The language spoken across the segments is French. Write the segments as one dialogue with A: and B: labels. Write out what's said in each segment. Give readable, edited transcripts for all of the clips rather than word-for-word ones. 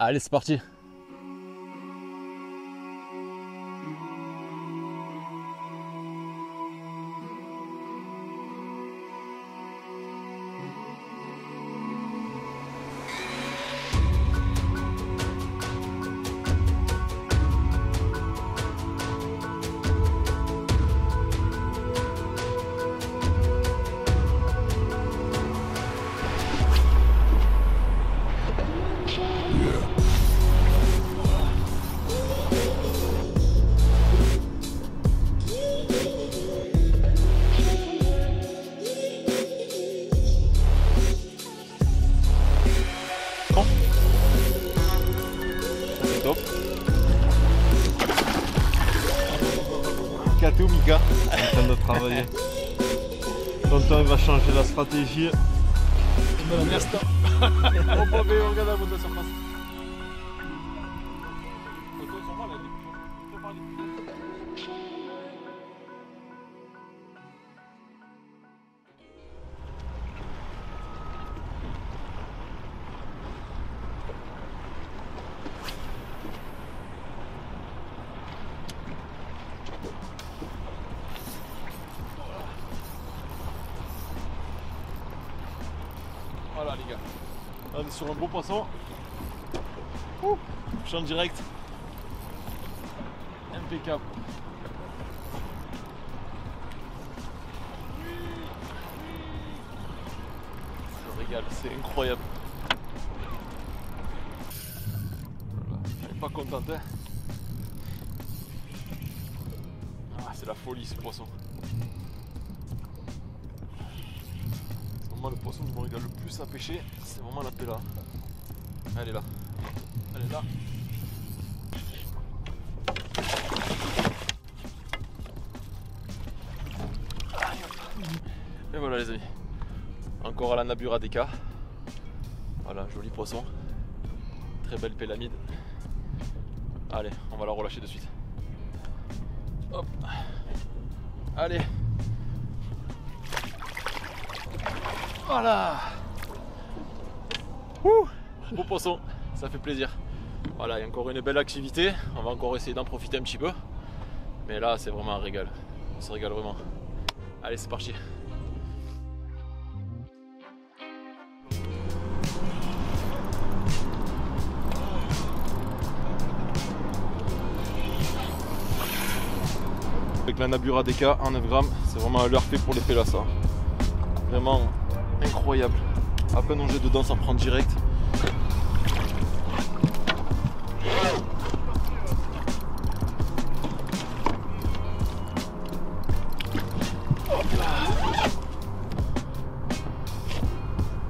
A: Allez, c'est parti. Top.
B: Kato Mika en train de travailler. Tonton il va changer la stratégie.
A: Voilà les gars, on est sur un beau poisson. Ouh, je suis en direct. Impeccable. Je régale, c'est incroyable. Voilà. Elle est pas contente hein. Ah, c'est la folie ce poisson. Le poisson qui me régale le plus à pêcher, c'est vraiment la péla. Elle est là. Elle est là. Et voilà les amis. Encore à la Nabura Deka. Voilà, joli poisson. Très belle pélamide. Allez, on va la relâcher de suite. Hop. Allez. Voilà. Ouh, beau poisson, ça fait plaisir. Voilà, il y a encore une belle activité. On va encore essayer d'en profiter un petit peu. Mais là, c'est vraiment un régal. On se régale vraiment. Allez, c'est parti.
B: Avec la Nabura Deka en 9 grammes, c'est vraiment l'heure fait pour les pélasses. Vraiment incroyable. À peine on jette dedans, ça prend direct.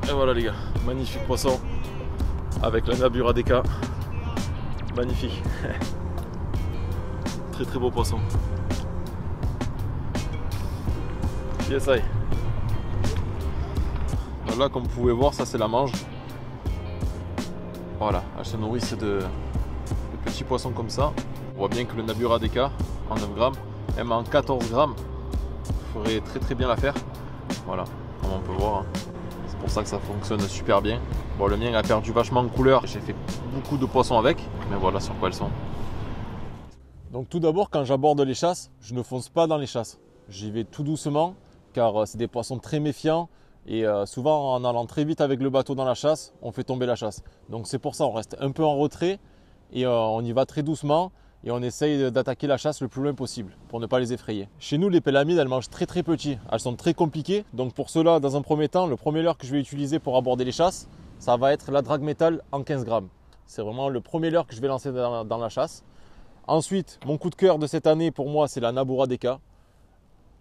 A: Et voilà les gars, magnifique poisson avec la Nabura Deka. Magnifique. Très très beau poisson. Yes, I.
B: Là, comme vous pouvez voir, ça c'est la mange. Voilà, elles se nourrissent de petits poissons comme ça. On voit bien que le Nabura Deka en 9 grammes, même en 14 grammes, il faudrait très très bien la faire. Voilà, comme on peut voir. C'est pour ça que ça fonctionne super bien. Bon, le mien a perdu vachement en couleur. J'ai fait beaucoup de poissons avec, mais voilà sur quoi elles sont.
A: Donc tout d'abord, quand j'aborde les chasses, je ne fonce pas dans les chasses. J'y vais tout doucement, car c'est des poissons très méfiants. Et souvent, en allant très vite avec le bateau dans la chasse, on fait tomber la chasse. Donc c'est pour ça on reste un peu en retrait et on y va très doucement et on essaye d'attaquer la chasse le plus loin possible pour ne pas les effrayer. Chez nous, les pélamides, elles mangent très très petit. Elles sont très compliquées. Donc pour cela, dans un premier temps, le premier leurre que je vais utiliser pour aborder les chasses, ça va être la drague métal en 15 grammes. C'est vraiment le premier leurre que je vais lancer dans la chasse. Ensuite, mon coup de cœur de cette année pour moi, c'est la Nabura Deka.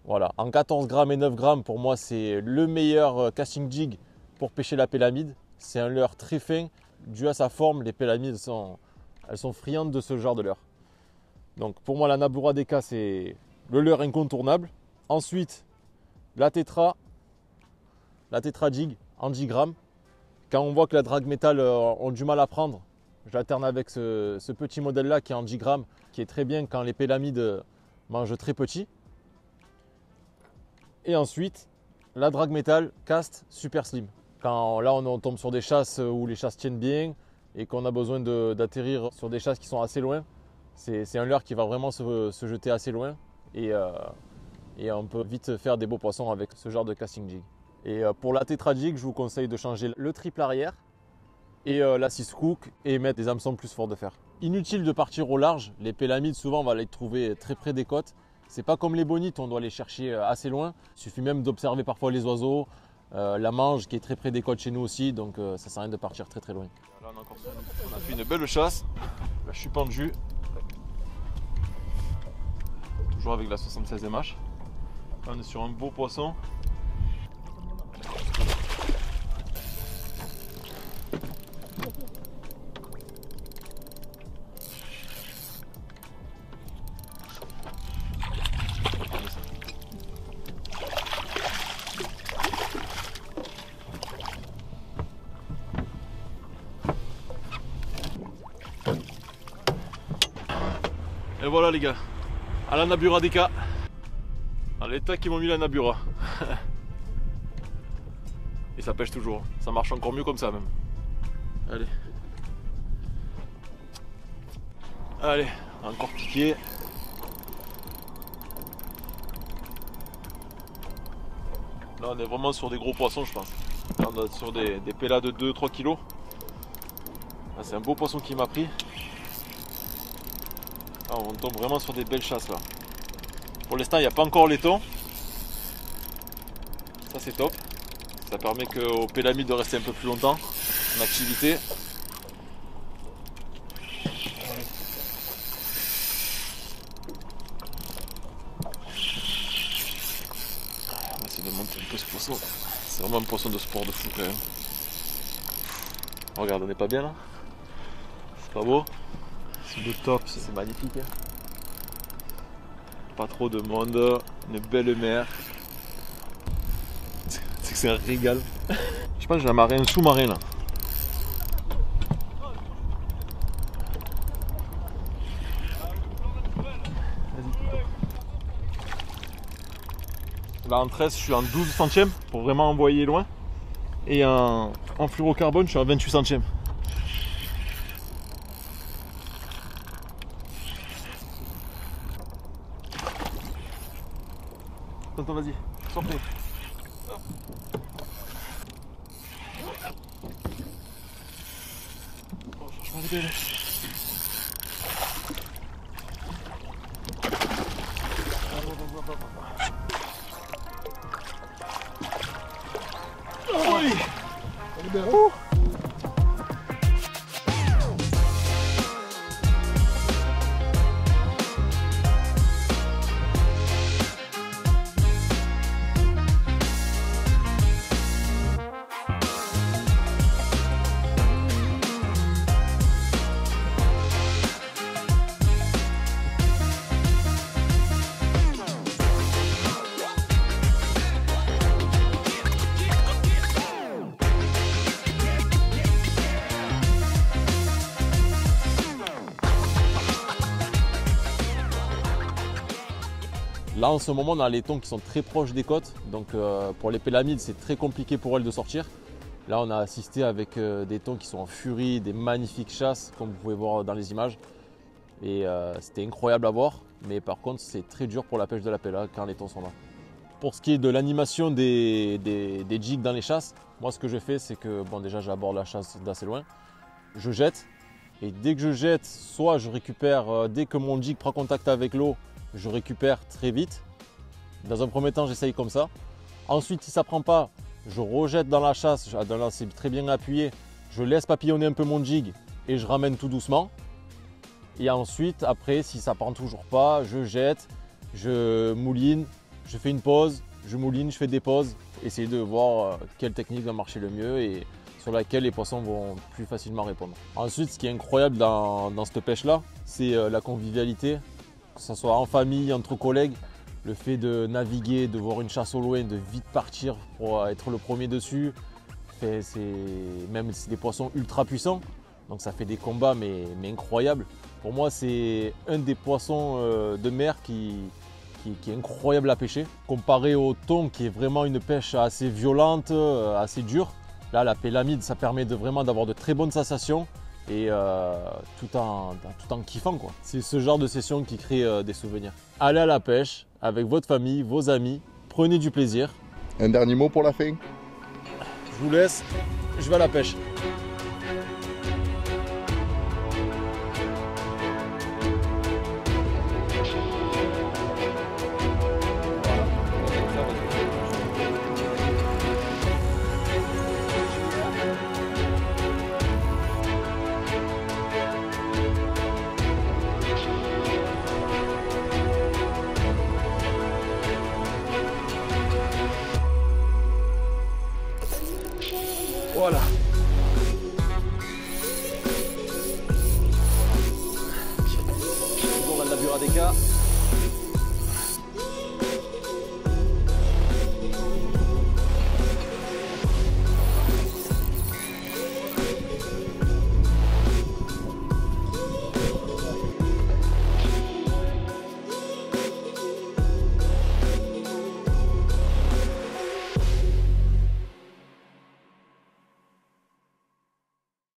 A: Voilà, en 14 grammes et 9 grammes, pour moi, c'est le meilleur casting jig pour pêcher la pélamide. C'est un leurre très fin. Dû à sa forme, les pélamides elles sont friandes de ce genre de leurre. Donc pour moi, la Nabura Deka, c'est le leurre incontournable. Ensuite, la Tetra jig en 10 grammes. Quand on voit que la drague métal ont du mal à prendre, j'alterne avec ce petit modèle-là qui est en 10 grammes, qui est très bien quand les pélamides mangent très petit. Et ensuite, la drague métal cast super slim. Quand là on tombe sur des chasses où les chasses tiennent bien et qu'on a besoin d'atterrir sur des chasses qui sont assez loin, c'est un leurre qui va vraiment se jeter assez loin et on peut vite faire des beaux poissons avec ce genre de casting jig. Et pour la Tetra Jig, je vous conseille de changer le triple arrière et la 6 hook et mettre des hameçons plus forts de fer. Inutile de partir au large, les pélamides souvent on va les trouver très près des côtes. C'est pas comme les bonites, on doit les chercher assez loin. Il suffit même d'observer parfois les oiseaux, la mange qui est très près des côtes chez nous aussi, donc ça sert à rien de partir très très loin.
B: Là on a fait une belle chasse, là, je suis pendu, toujours avec la 76 MH. Là, on est sur un beau poisson. Et voilà les gars, à la Nabura Deka, à l'état qu'ils m'ont mis la Nabura. Et ça pêche toujours, ça marche encore mieux comme ça même. Allez. Allez, encore piqué. Là on est vraiment sur des gros poissons je pense. Là on est sur des pélas de 2-3 kg. C'est un beau poisson qui m'a pris. Ah, on tombe vraiment sur des belles chasses là. Pour l'instant il n'y a pas encore les thons. Ça c'est top. Ça permet aux pélamides de rester un peu plus longtemps en activité. On va essayer de monter un peu ce poisson. C'est vraiment un poisson de sport de fou quand même. Regarde, on n'est pas bien là. C'est pas beau. C'est le top, c'est magnifique. Hein. Pas trop de monde, une belle mer. C'est que c'est un régal. Je pense que j'ai amarré un sous-marin là. Là en 13 je suis en 12 centièmes pour vraiment envoyer loin. Et en fluorocarbone je suis à 28 centièmes. Attends, vas-y, sortez. Oh, je vais arriver là. Oui.
A: Là en ce moment on a les thons qui sont très proches des côtes, donc pour les pélamides c'est très compliqué pour elles de sortir. Là on a assisté avec des thons qui sont en furie, des magnifiques chasses comme vous pouvez voir dans les images. Et c'était incroyable à voir, mais par contre c'est très dur pour la pêche de la péla quand les thons sont là. Pour ce qui est de l'animation des jigs dans les chasses, moi ce que je fais c'est que bon déjà j'aborde la chasse d'assez loin, je jette et dès que je jette, soit je récupère, dès que mon jig prend contact avec l'eau, je récupère très vite. Dans un premier temps j'essaye comme ça. Ensuite si ça ne prend pas, je rejette dans la chasse, c'est très bien appuyé, je laisse papillonner un peu mon jig et je ramène tout doucement. Et ensuite après si ça ne prend toujours pas, je jette, je mouline, je fais une pause, je mouline, je fais des pauses, essayer de voir quelle technique va marcher le mieux et sur laquelle les poissons vont plus facilement répondre. Ensuite ce qui est incroyable dans cette pêche là, c'est la convivialité. Que ce soit en famille, entre collègues, le fait de naviguer, de voir une chasse au loin, de vite partir pour être le premier dessus, même c'est des poissons ultra puissants, donc ça fait des combats mais incroyables. Pour moi c'est un des poissons de mer qui est incroyable à pêcher. Comparé au thon qui est vraiment une pêche assez violente, assez dure, là la pélamide ça permet vraiment d'avoir de très bonnes sensations et tout en kiffant, quoi. C'est ce genre de session qui crée des souvenirs. Allez à la pêche avec votre famille, vos amis, prenez du plaisir.
C: Un dernier mot pour la fin?
A: Je vous laisse, je vais à la pêche. Voilà.